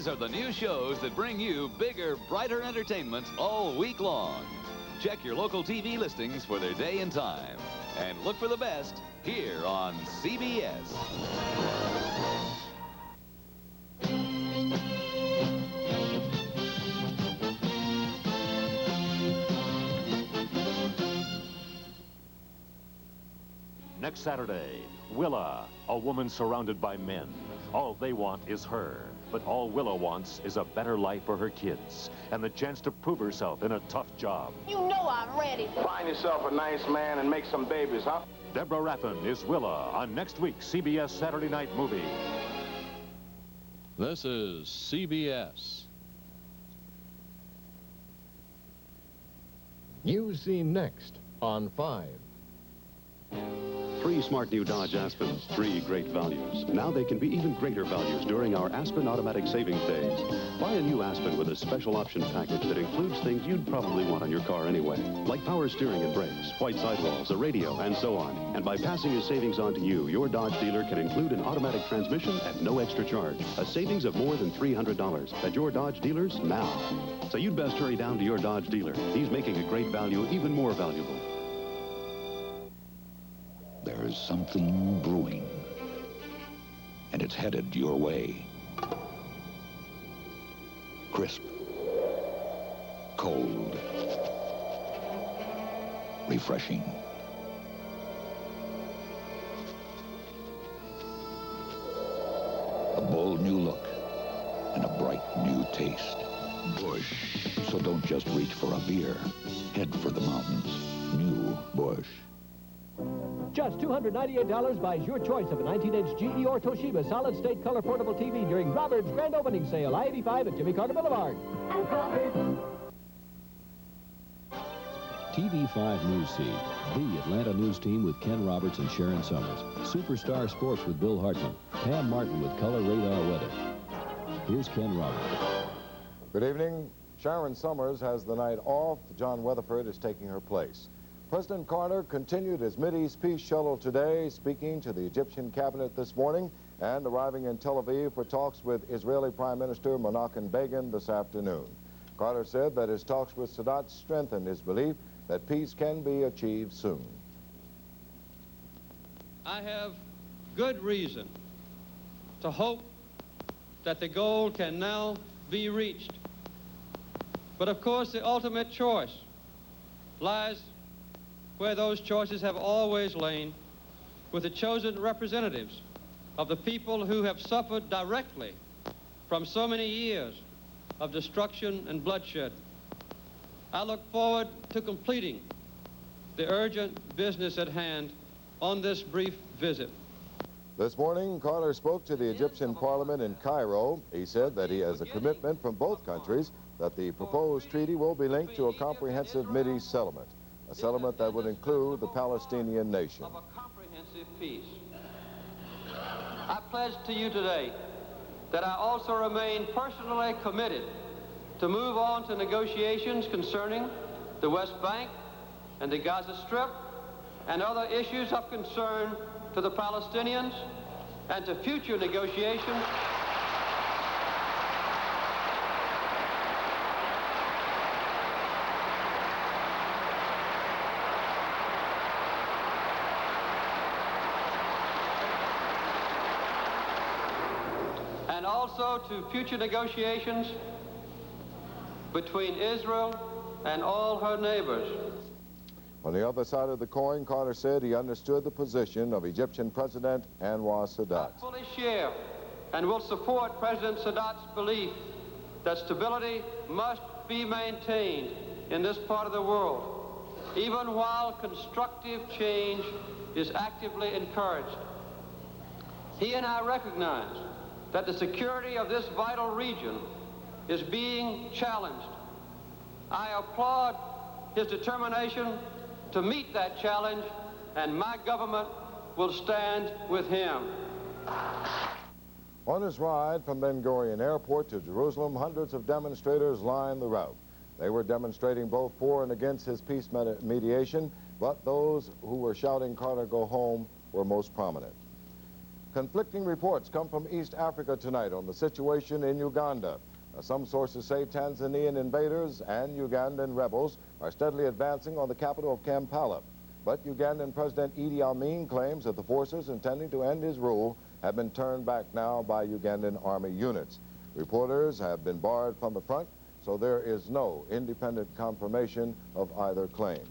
These are the new shows that bring you bigger, brighter entertainment all week long. Check your local TV listings for their day and time. And look for the best here on CBS. Next Saturday, Willa, a woman surrounded by men. All they want is her. But all Willa wants is a better life for her kids and the chance to prove herself in a tough job. You know I'm ready. Find yourself a nice man and make some babies, huh? Deborah Raffin is Willa on next week's CBS Saturday Night Movie. This is CBS. News Scene next on 5. 3 smart new Dodge Aspens, 3 great values. Now they can be even greater values during our Aspen Automatic Savings Days. Buy a new Aspen with a special option package that includes things you'd probably want on your car anyway, like power steering and brakes, white sidewalls, a radio, and so on. And by passing his savings on to you, your Dodge dealer can include an automatic transmission at no extra charge. A savings of more than $300 at your Dodge dealers now. So you'd best hurry down to your Dodge dealer. He's making a great value even more valuable. There's something brewing, and it's headed your way. Crisp, cold, refreshing. A bold new look and a bright new taste. Busch. So don't just reach for a beer. Head for the mountains. New Busch. Just $298 buys your choice of a 19-inch GE or Toshiba solid-state color portable TV during Robert's grand opening sale, I-85 at Jimmy Carter Boulevard. TV5 News Feed, the Atlanta news team with Ken Roberts and Sharon Summers. Superstar Sports with Bill Hartman. Pam Martin with Color Radar Weather. Here's Ken Roberts. Good evening. Sharon Summers has the night off. John Weatherford is taking her place. President Carter continued his Mideast peace shuttle today, speaking to the Egyptian cabinet this morning and arriving in Tel Aviv for talks with Israeli Prime Minister Menachem Begin this afternoon. Carter said that his talks with Sadat strengthened his belief that peace can be achieved soon. I have good reason to hope that the goal can now be reached. But of course, the ultimate choice lies where those choices have always lain, with the chosen representatives of the people who have suffered directly from so many years of destruction and bloodshed. I look forward to completing the urgent business at hand on this brief visit. This morning, Carter spoke to the Egyptian parliament in Cairo. He said that he has a commitment from both countries that the proposed treaty will be linked to a comprehensive Mideast settlement. A settlement that would include the Palestinian nation. Of a comprehensive peace. I pledge to you today that I also remain personally committed to move on to negotiations concerning the West Bank and the Gaza Strip and other issues of concern to the Palestinians and to future negotiations and also to future negotiations between Israel and all her neighbors. On the other side of the coin, Carter said he understood the position of Egyptian President Anwar Sadat. I fully share and will support President Sadat's belief that stability must be maintained in this part of the world, even while constructive change is actively encouraged. He and I recognize that the security of this vital region is being challenged. I applaud his determination to meet that challenge, and my government will stand with him. On his ride from Ben Gurion Airport to Jerusalem, hundreds of demonstrators lined the route. They were demonstrating both for and against his peace mediation, but those who were shouting "Carter, go home" were most prominent. Conflicting reports come from East Africa tonight on the situation in Uganda. Some sources say Tanzanian invaders and Ugandan rebels are steadily advancing on the capital of Kampala. But Ugandan President Idi Amin claims that the forces intending to end his rule have been turned back now by Ugandan army units. Reporters have been barred from the front, so there is no independent confirmation of either claim.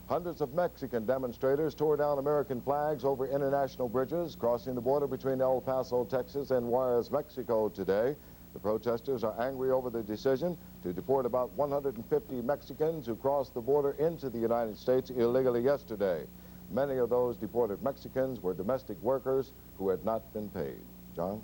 Hundreds of Mexican demonstrators tore down American flags over international bridges crossing the border between El Paso, Texas and Juarez, Mexico today. The protesters are angry over the decision to deport about 150 Mexicans who crossed the border into the United States illegally yesterday. Many of those deported Mexicans were domestic workers who had not been paid. John?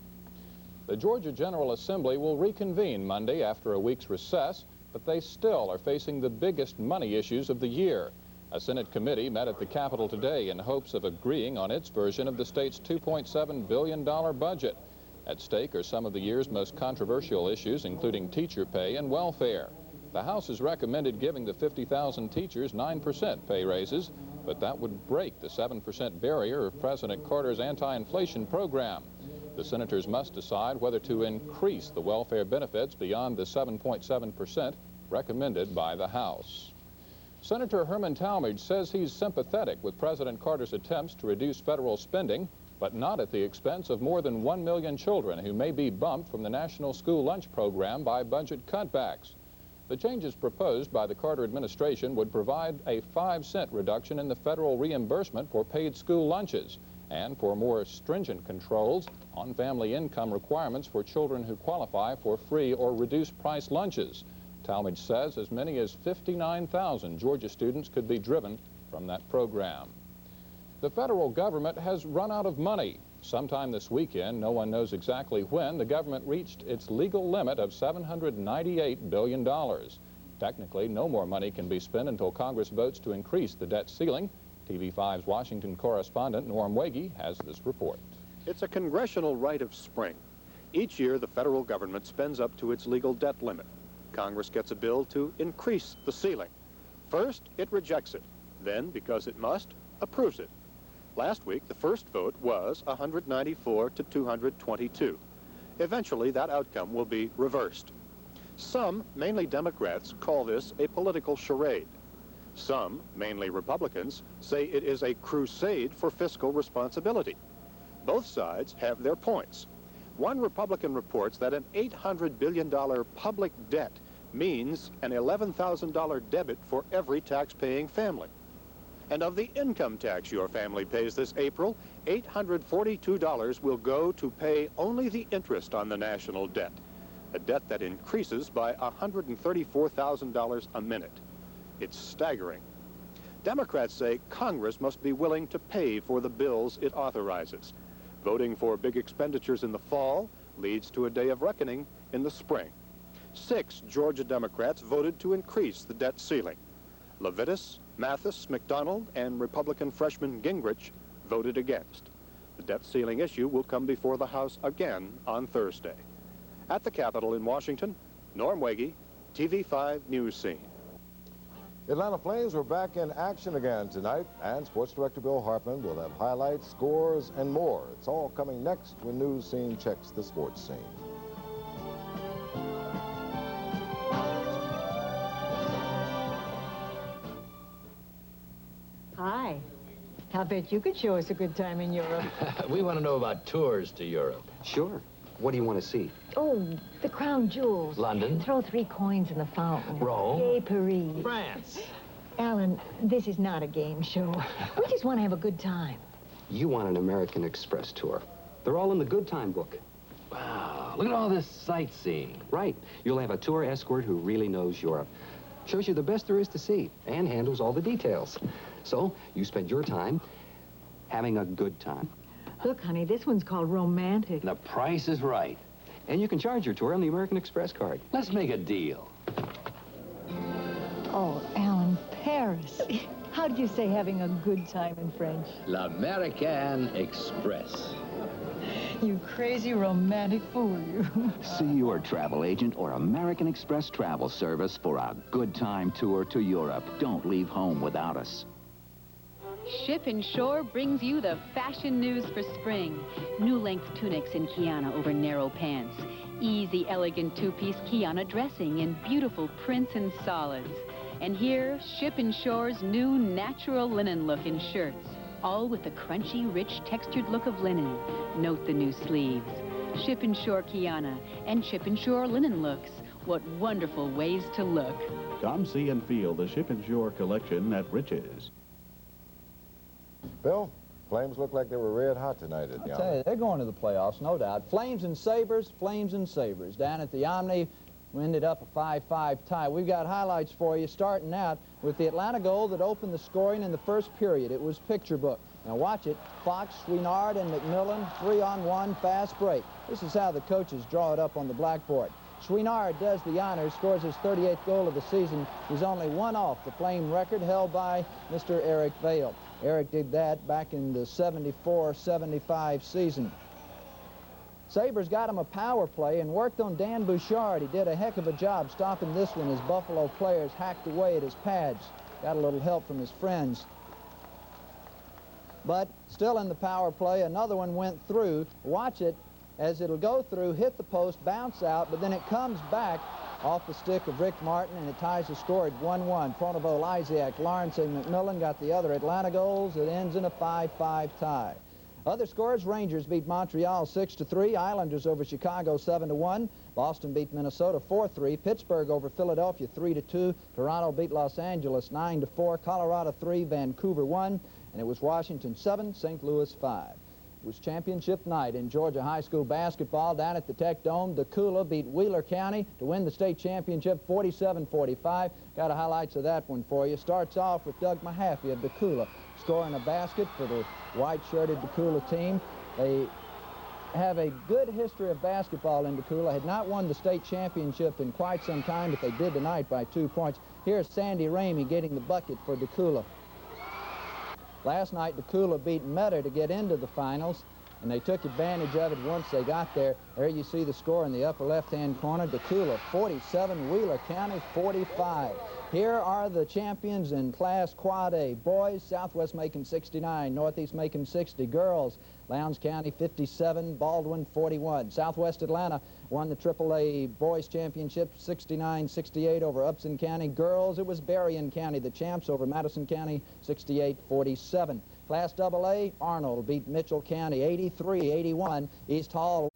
The Georgia General Assembly will reconvene Monday after a week's recess, but they still are facing the biggest money issues of the year. A Senate committee met at the Capitol today in hopes of agreeing on its version of the state's $2.7 billion budget. At stake are some of the year's most controversial issues, including teacher pay and welfare. The House has recommended giving the 50,000 teachers 9% pay raises, but that would break the 7% barrier of President Carter's anti-inflation program. The senators must decide whether to increase the welfare benefits beyond the 7.7% recommended by the House. Senator Herman Talmadge says he's sympathetic with President Carter's attempts to reduce federal spending, but not at the expense of more than 1 million children who may be bumped from the National School Lunch Program by budget cutbacks. The changes proposed by the Carter administration would provide a 5-cent reduction in the federal reimbursement for paid school lunches and for more stringent controls on family income requirements for children who qualify for free or reduced price lunches. Talmadge says as many as 59,000 Georgia students could be driven from that program. The federal government has run out of money. Sometime this weekend, no one knows exactly when, the government reached its legal limit of $798 billion. Technically, no more money can be spent until Congress votes to increase the debt ceiling. TV5's Washington correspondent Norm Wagey has this report. It's a congressional rite of spring. Each year, the federal government spends up to its legal debt limit. Congress gets a bill to increase the ceiling. First, it rejects it. Then, because it must, approves it. Last week, the first vote was 194 to 222. Eventually, that outcome will be reversed. Some, mainly Democrats, call this a political charade. Some, mainly Republicans, say it is a crusade for fiscal responsibility. Both sides have their points. One Republican reports that an $800 billion public debt means an $11,000 debit for every tax-paying family. And of the income tax your family pays this April, $842 will go to pay only the interest on the national debt, a debt that increases by $134,000 a minute. It's staggering. Democrats say Congress must be willing to pay for the bills it authorizes. Voting for big expenditures in the fall leads to a day of reckoning in the spring. 6 Georgia Democrats voted to increase the debt ceiling. Levitas, Mathis, McDonald, and Republican freshman Gingrich voted against. The debt ceiling issue will come before the House again on Thursday. At the Capitol in Washington, Norm Wagey, TV5 News Scene. Atlanta Flames were back in action again tonight, and Sports Director Bill Hartman will have highlights, scores, and more. It's all coming next when News Scene checks the sports scene. Hi. I'll bet you could show us a good time in Europe. We want to know about tours to Europe. Sure. What do you want to see? Oh, the crown jewels. London. Throw 3 coins in the fountain. Rome. Yay, Paris. France. Alan, this is not a game show. We just want to have a good time. You want an American Express tour. They're all in the good time book. Wow, look at all this sightseeing. Right. You'll have a tour escort who really knows Europe. Shows you the best there is to see and handles all the details. So you spend your time having a good time. Look, honey, this one's called romantic. The price is right. And you can charge your tour on the American Express card. Let's make a deal. Oh, Alan, Paris. How did you say having a good time in French? L'American Express. You crazy romantic fool, you. See your travel agent or American Express Travel Service for a good time tour to Europe. Don't leave home without us. Ship and Shore brings you the fashion news for spring. New length tunics in Kiana over narrow pants. Easy, elegant two-piece Kiana dressing in beautiful prints and solids. And here, Ship and Shore's new natural linen look in shirts. All with the crunchy, rich, textured look of linen. Note the new sleeves. Ship and Shore Kiana and Ship and Shore linen looks. What wonderful ways to look. Come see and feel the Ship and Shore collection at Rich's. Bill, Flames look like they were red hot tonight at the I'll tell you, they're going to the playoffs, no doubt. Flames and Sabres. Down at the Omni, we ended up a 5-5 tie. We've got highlights for you, starting out with the Atlanta goal that opened the scoring in the first period. It was picture book. Now watch it. Fox, Chouinard, and McMillan, 3-on-1 fast break. This is how the coaches draw it up on the blackboard. Chouinard does the honors, scores his 38th goal of the season. He's only one off the Flame record held by Mr. Eric Vail. Eric did that back in the 74-75 season. Sabres got him a power play and worked on Dan Bouchard. He did a heck of a job stopping this one as Buffalo players hacked away at his pads. Got a little help from his friends. But still in the power play, another one went through. Watch it as it'll go through, hit the post, bounce out, but then it comes back off the stick of Rick Martin, and it ties the score at 1-1. Pronovo, Lysiak, Lawrence, and McMillan got the other Atlanta goals. It ends in a 5-5 tie. Other scores, Rangers beat Montreal 6-3, Islanders over Chicago 7-1, Boston beat Minnesota 4-3, Pittsburgh over Philadelphia 3-2, Toronto beat Los Angeles 9-4, Colorado 3, Vancouver 1, and it was Washington 7, St. Louis 5. It was championship night in Georgia high school basketball down at the Tech Dome. Decula beat Wheeler County to win the state championship 47-45. Got a highlights of that one for you. Starts off with Doug Mahaffey of Decula scoring a basket for the white-shirted Decula team. They have a good history of basketball in Decula. Had not won the state championship in quite some time, but they did tonight by 2 points. Here's Sandy Ramey getting the bucket for Decula. Last night, Decula beat Metter to get into the finals, and they took advantage of it once they got there. There you see the score in the upper left-hand corner. Decula 47, Wheeler County 45. Here are the champions in Class Quad A. Boys, Southwest Macon 69, Northeast Macon 60. Girls, Lowndes County 57, Baldwin 41. Southwest Atlanta won the AAA Boys Championship 69-68 over Upson County. Girls, it was Berrien County, the champs, over Madison County 68-47. Class AA, Arnold beat Mitchell County 83-81. East Hall